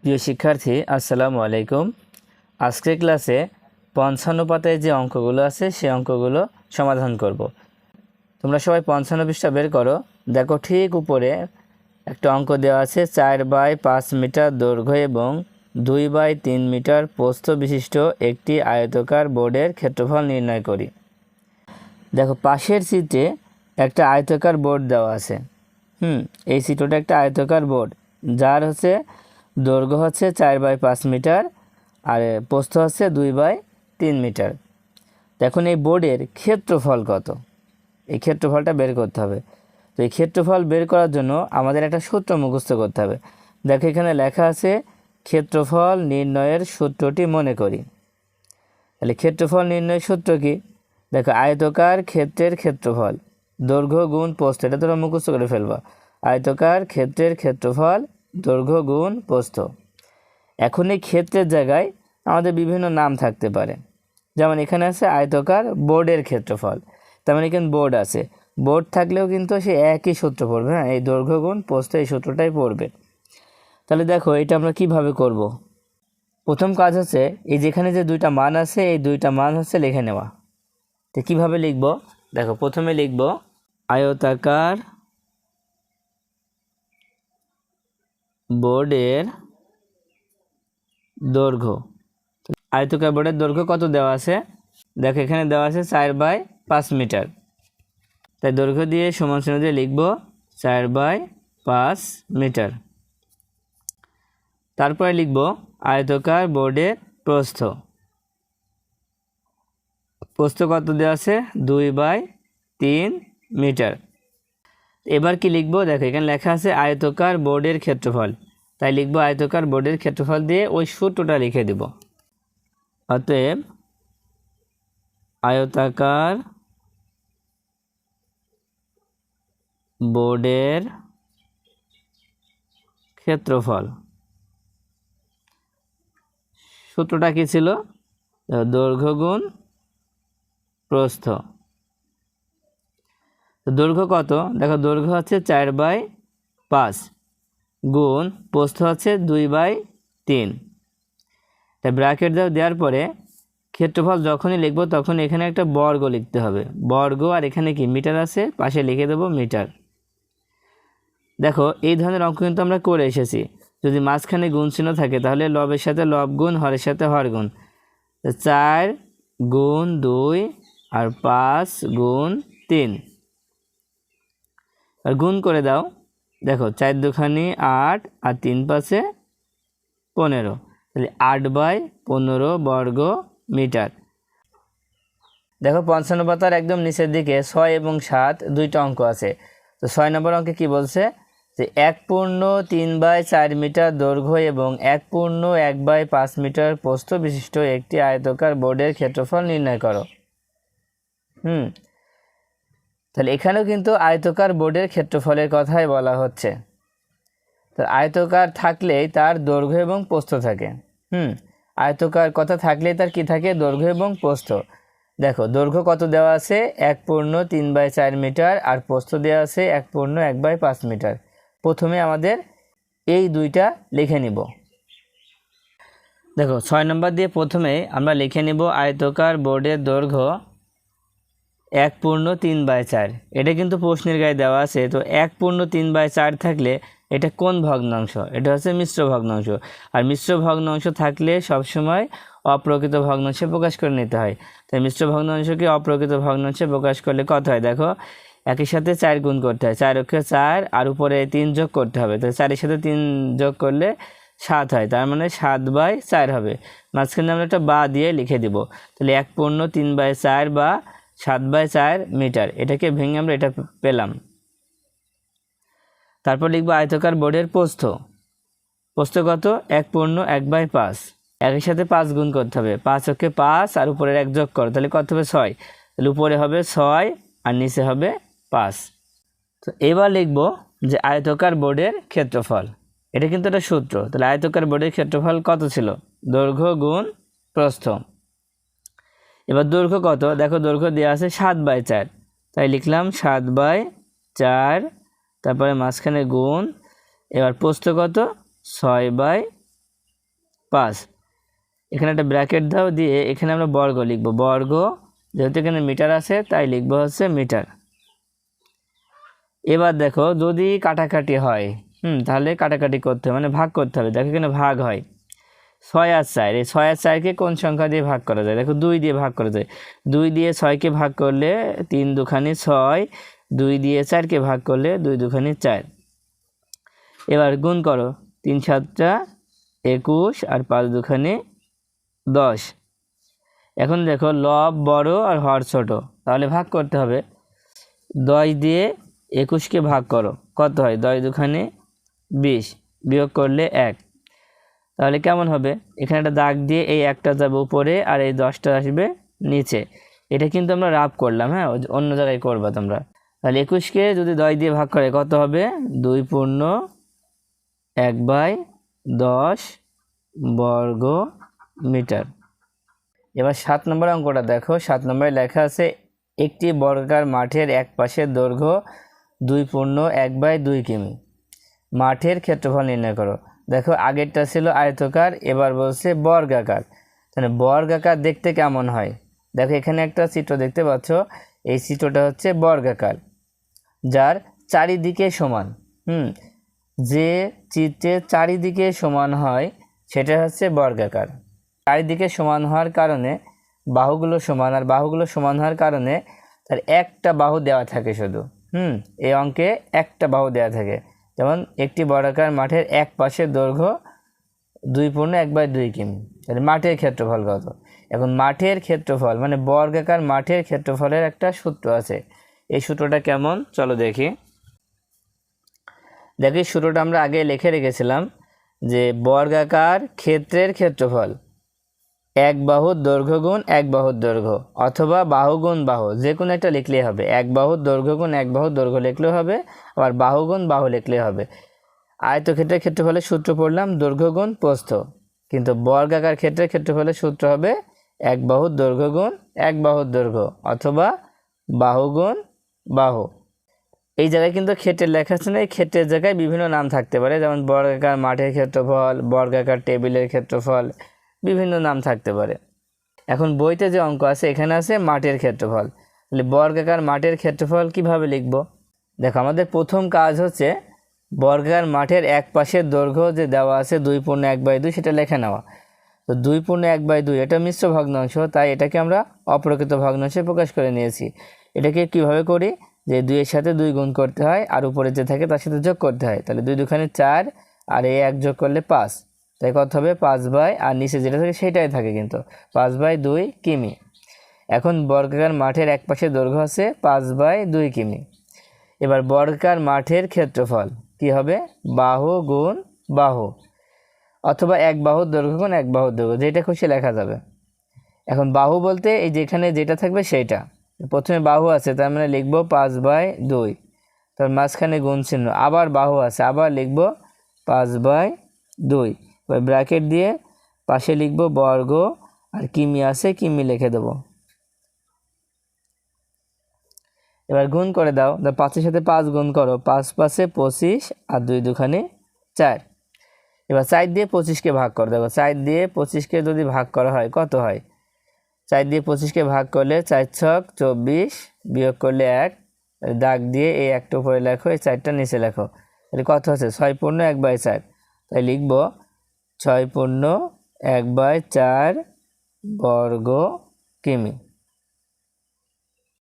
প্রিয় শিক্ষার্থী, আসসালামু আলাইকুম। আজকের ক্লাসে 55 পাতায় যে অঙ্কগুলো আছে সেই অঙ্কগুলো সমাধান করব। তোমরা সবাই 55 পৃষ্ঠা বের করো। দেখো ঠিক উপরে একটা অঙ্ক দেওয়া আছে, 4/5 মিটার দৈর্ঘ্য এবং 2/3 মিটার প্রস্থ বিশিষ্ট একটি আয়তাকার বোর্ডের ক্ষেত্রফল নির্ণয় করি। দেখো পাশের চিত্রে একটা আয়তাকার বোর্ড দেওয়া আছে। এই চিত্রটা একটা আয়তাকার বোর্ড, যার দৈর্ঘ্য 4/5 মিটার আর প্রস্থ 2/3 মিটার। দেখুন এই বোর্ডের ক্ষেত্রফল কত, এই ক্ষেত্রফলটা বের করতে হবে। তো এই ক্ষেত্রফল বের করার জন্য আমাদের একটা সূত্র মুখস্থ করতে হবে। দেখো এখানে লেখা আছে ক্ষেত্রফল নির্ণয়ের সূত্রটি মনে করি। তাহলে ক্ষেত্রফল নির্ণয়ের সূত্র কি? দেখো আয়তাকার ক্ষেত্রের ক্ষেত্রফল দৈর্ঘ্য গুণ প্রস্থ, এটা তোমরা মুখস্থ করে ফেলবা। আয়তাকার ক্ষেত্রের ক্ষেত্রফল দৈর্ঘ্য গুণ প্রস্থ। এখন এই ক্ষেত্রের জায়গায় আমাদের বিভিন্ন নাম থাকতে পারে, যেমন এখানে আছে আয়তাকার বোর্ডের ক্ষেত্রফল, তার মানে এখানে বোর্ড আছে। বোর্ড থাকলেও কিন্তু সে একই সূত্র পড়বে, হ্যাঁ, এই দৈর্ঘ্য গুণ প্রস্থ এই সূত্রটাই পড়বে। তাহলে দেখো এটা আমরা কিভাবে করব। প্রথম কাজ এই যেখানে যে দুইটা মান আছে এই দুইটা মান লিখে নেওয়া। তো কীভাবে লিখব? দেখো প্রথমে লিখব আয়তাকার বোর্ডের দৈর্ঘ্য। আয়তাকার বোর্ডের দৈর্ঘ্য কত দেওয়া আছে? দেখো এখানে দেওয়া আছে 4/5 মিটার। তাই দৈর্ঘ্য দিয়ে সমান চিহ্ন দিয়ে লিখব 4/5 মিটার। তারপরে লিখব আয়তাকার বোর্ডের প্রস্থ। প্রস্থ কত দেওয়া আছে? 2/3 মিটার। এবার কি লিখব? দেখো এখানে লেখা আছে আয়তাকার বোর্ডের ক্ষেত্রফল, তাই লিখব আয়তাকার বোর্ডের ক্ষেত্রফল দিয়ে ওই সূত্রটা লিখে দেব। অতএব আয়তাকার বোর্ডের ক্ষেত্রফল, সূত্রটা কি ছিল? দৈর্ঘ্য গুণ প্রস্থ। দৈর্ঘ্য কত? দেখো দৈর্ঘ্য 4/5 গুণ প্রস্থ 2/3। তাই ব্র্যাকেট দেওয়ার পরে ক্ষেত্রফল যখনই লিখব তখন এখানে একটা বর্গ লিখতে হবে, বর্গ, আর এখানে কি মিটার আছে, পাশে লিখে দেব মিটার। দেখো এই ধরনের অঙ্ক কিন্তু আমরা করে এসেছি। যদি মাঝখানে গুণ চিহ্ন থাকে তাহলে লবের সাথে লব গুণ, হরের সাথে হর গুণ। 4 গুণ 2 আর 5 গুণ 3, আর গুণ করে দাও। দেখো 4 দুখানি 8 আর 3 পাশে 15, তাহলে 8/15 বর্গ মিটার। দেখো 55 পাতার একদম নিচের দিকে 6 এবং 7 দুইটা অঙ্ক আছে। তো 6 নম্বর অঙ্কে কি বলছে যে 1.3/4 মিটার দৈর্ঘ্য এবং 1.1/5 মিটার প্রস্থ বিশিষ্ট একটি আয়তাকার বোর্ডের ক্ষেত্রফল নির্ণয় করো। তাহলে এখানেও কিন্তু আয়তাকার বোর্ডের ক্ষেত্রফলের কথাই বলা হচ্ছে। তো আয়তাকার থাকলেই তার দৈর্ঘ্য এবং প্রস্থ থাকে। আয়তাকার কথা থাকলেই তার কি থাকে? দৈর্ঘ্য এবং প্রস্থ। দেখো দৈর্ঘ্য কত দেওয়া আছে? 1.3/4 মিটার আর প্রস্থ দেওয়া আছে 1.1/5 মিটার। প্রথমে আমাদের এই দুইটা লিখে নিব। দেখো 6 নম্বর দিয়ে প্রথমে আমরা লিখে নিব আয়তাকার বোর্ডের দৈর্ঘ্য 1.3/4। এটা কিন্তু প্রশ্নের গায়ে দেওয়া আছে। তো 1.3/4 থাকলে এটা কোন ভগ্নাংশ? এটা মিশ্র ভগ্নাংশ, আর মিশ্র ভগ্নাংশ থাকলে সবসময় অপ্রকৃত ভগ্নাংশে প্রকাশ করে নিতে হয়। তাই মিশ্র ভগ্নাংশকে অপ্রকৃত ভগ্নাংশে প্রকাশ করলে কত হয়? দেখো একই সাথে 4 গুণ করতে হয়, 4 অক্ষে 4 আর উপরে 3 যোগ করতে হবে। তো 4-এর সাথে 3 যোগ করলে 7 হয়, তার মানে 7/4 হবে। মাঝখানে আমরা একটা বা দিয়ে লিখে দিব। তাহলে 1.3/4 বা 7/4 মিটার, এটাকে ভেঙে আমরা এটা পেলাম। তারপর লিখবো আয়তাকার বোর্ডের প্রস্থ। প্রস্থ কত? 1.1/5। একের সাথে 5 গুণ করতে হবে, 5 অক্ষে 5 আর উপরের 1 যোগ করো, তাহলে কত হবে? 6। তাহলে উপরে হবে 6 আর নিচে হবে 5। তো এবার লিখব যে আয়তাকার বোর্ডের ক্ষেত্রফল। এটা কিন্তু একটা সূত্র। তাহলে আয়তাকার বোর্ডের ক্ষেত্রফল কত ছিল? দৈর্ঘ্য গুণ প্রস্থ। এবার দৈর্ঘ্য কত? দেখো দৈর্ঘ্য দেওয়া আছে 7/4, তাই লিখলাম 7/4, তারপরে মাঝখানে গুণ। এবার প্রস্থ কত? 6/5। 5। এখানে একটা ব্র্যাকেট দাও, দিয়ে এখানে আমরা বর্গ লিখব। বর্গ, যেহেতু এখানে মিটার আছে তাই লিখব হচ্ছে মিটার। এবার দেখো যদি কাটাকাটি হয়, তাহলে কাটাকাটি করতে হবে, মানে ভাগ করতে হবে। দেখো এখানে ভাগ হয় 6 আর 4। এই 6 আর 4কে কোন সংখ্যা দিয়ে ভাগ করা যায়? দেখো 2 দিয়ে ভাগ করা যায়। 2 দিয়ে 6কে ভাগ করলে 3 দুখানি 6, 2 দিয়ে 4কে ভাগ করলে 2 দুখানি 4। এবার গুণ করো, 3 7 21 আর 5 দুখানি 10। এখন দেখো লব বড় আর হর ছোট, তাহলে ভাগ করতে হবে। 10 দিয়ে 21কে ভাগ করো, কত হয়? 10 দুখানি 20, বিয়োগ করলে 1। তাহলে কেমন হবে? এখানে একটা দাগ দিয়ে এই একটা যাবে উপরে আর এই 10টা আসবে নিচে। এটা কিন্তু আমরা রাফ করলাম, হ্যাঁ, অন্য জায়গায় করবা তোমরা। তাহলে 21কে যদি 10 দিয়ে ভাগ করে কত হবে? 2 পূর্ণ 1/10 বর্গ মিটার। এবার 7 নম্বর অঙ্কটা দেখো। 7 নম্বরে লেখা আছে একটি বর্গাকার মাঠের এক পাশের দৈর্ঘ্য 2 পূর্ণ 1/2 কিমি। মাঠের ক্ষেত্রফল নির্ণয় করো। দেখো আগেরটা ছিল আয়তকার, এবার বলছে বর্গাকার। তাহলে বর্গাকার দেখতে কেমন হয়? দেখো এখানে একটা চিত্র দেখতে পাচ্ছ, এই চিত্রটা হচ্ছে বর্গাকার যার চারিদিকে সমান। যে চিত্রের চারিদিকে সমান হয় সেটা হচ্ছে বর্গাকার। চারিদিকে সমান হওয়ার কারণে বাহুগুলো সমান, আর বাহুগুলো সমান হওয়ার কারণে তার একটা বাহু দেওয়া থাকে শুধু। এই অঙ্কে একটা বাহু দেওয়া থাকে। যেমন একটি বর্গাকার মাঠের এক পাশের দৈর্ঘ্য 2 পূর্ণ 1/2 কিমি। তাহলে মাঠের ক্ষেত্রফল কত? এখন মাঠের ক্ষেত্রফল মানে বর্গাকার মাঠের ক্ষেত্রফলের একটা সূত্র আছে। এই সূত্রটা কেমন চলো দেখি। দেখি সূত্রটা আমরা আগে লিখে রেখেছিলাম যে বর্গাকার ক্ষেত্রের ক্ষেত্রফল এক বাহুর দৈর্ঘ্য গুণ এক বাহুর দৈর্ঘ্য, অথবা বাহু গুণ বাহু, যে কোনো একটা লিখলেই হবে। এক বাহুর দৈর্ঘ্য গুণ এক বাহুর দৈর্ঘ্য লিখলেও হবে, আবার বাহু গুণ বাহু লিখলেই হবে। আয়তক্ষেত্রের ক্ষেত্রফলের সূত্র পড়লাম দৈর্ঘ্য গুণ প্রস্থ, কিন্তু বর্গাকার ক্ষেত্রের ক্ষেত্রফলের সূত্র হবে এক বাহুর দৈর্ঘ্য গুণ এক বাহুর দৈর্ঘ্য, অথবা বাহু গুণ বাহু। এই জায়গায় কিন্তু ক্ষেত্রের লেখা আছে না, এই ক্ষেত্রের জায়গায় বিভিন্ন নাম থাকতে পারে, যেমন বর্গাকার মাঠের ক্ষেত্রফল, বর্গাকার টেবিলের ক্ষেত্রফল, বিভিন্ন নাম থাকতে পারে। এখন বইতে যে অঙ্ক আছে এখানে আছে মাঠের ক্ষেত্রফল। তাহলে বর্গাকার মাঠের ক্ষেত্রফল কিভাবে লিখব? দেখো আমাদের প্রথম কাজ হচ্ছে বর্গাকার মাঠের এক পাশের দৈর্ঘ্য যে দেওয়া আছে 2 পূর্ণ 1/2, সেটা লেখে নেওয়া। তো 2 পূর্ণ 1/2 এটা মিশ্র ভগ্নাংশ, তাই এটাকে আমরা অপ্রকৃত ভগ্নাংশে প্রকাশ করে নিয়েছি। এটাকে কিভাবে করি? যে 2 এর সাথে 2 গুণ করতে হয়, আর উপরে যে থাকে তার সাথে যোগ করতে হয়। তাহলে 2 দুখানি 4 আর এই 1 যোগ করলে 5, তাই কত হবে? 5 আর নিচে যেটা থাকে সেটাই থাকে, কিন্তু 5/2 কিমি। এখন বর্গাকার মাঠের এক পাশে দৈর্ঘ্য আছে 5/2 কিমি। এবার বর্গাকার মাঠের ক্ষেত্রফল কি হবে? বাহু গুণ বাহু, অথবা এক বাহুর দৈর্ঘ্য গুণ এক বাহুর দৈর্ঘ্য, যেটা খুশি লেখা যাবে। এখন বাহু বলতে এই যেখানে যেটা থাকবে সেইটা। প্রথমে বাহু আছে তার মানে লিখবো 5/2, তার মাঝখানে গুণ চিহ্ন, আবার বাহু আছে আবার লিখবো 5/2, এবার ব্র্যাকেট দিয়ে পাশে লিখবো বর্গ, আর কিমি আছে কিমি লিখে দেবো। এবার গুণ করে দাও, 5 এর সাথে 5 গুণ করো, 5 5 25 আর 2 দুখানি 4। এবার 4 দিয়ে 25কে ভাগ করো। দেখো 4 দিয়ে 25কে যদি ভাগ করা হয় কত হয়? 4 দিয়ে 25কে ভাগ করলে 4 ছক 24, বিয়োগ করলে 1, দাগ দিয়ে এই একটা উপরে লেখো, এই 4টা নিচে লেখো। তাহলে কত হচ্ছে? 6 পূর্ণ 1/4। তাই লিখবো 6 পূর্ণ 1/4 বর্গ কিমি।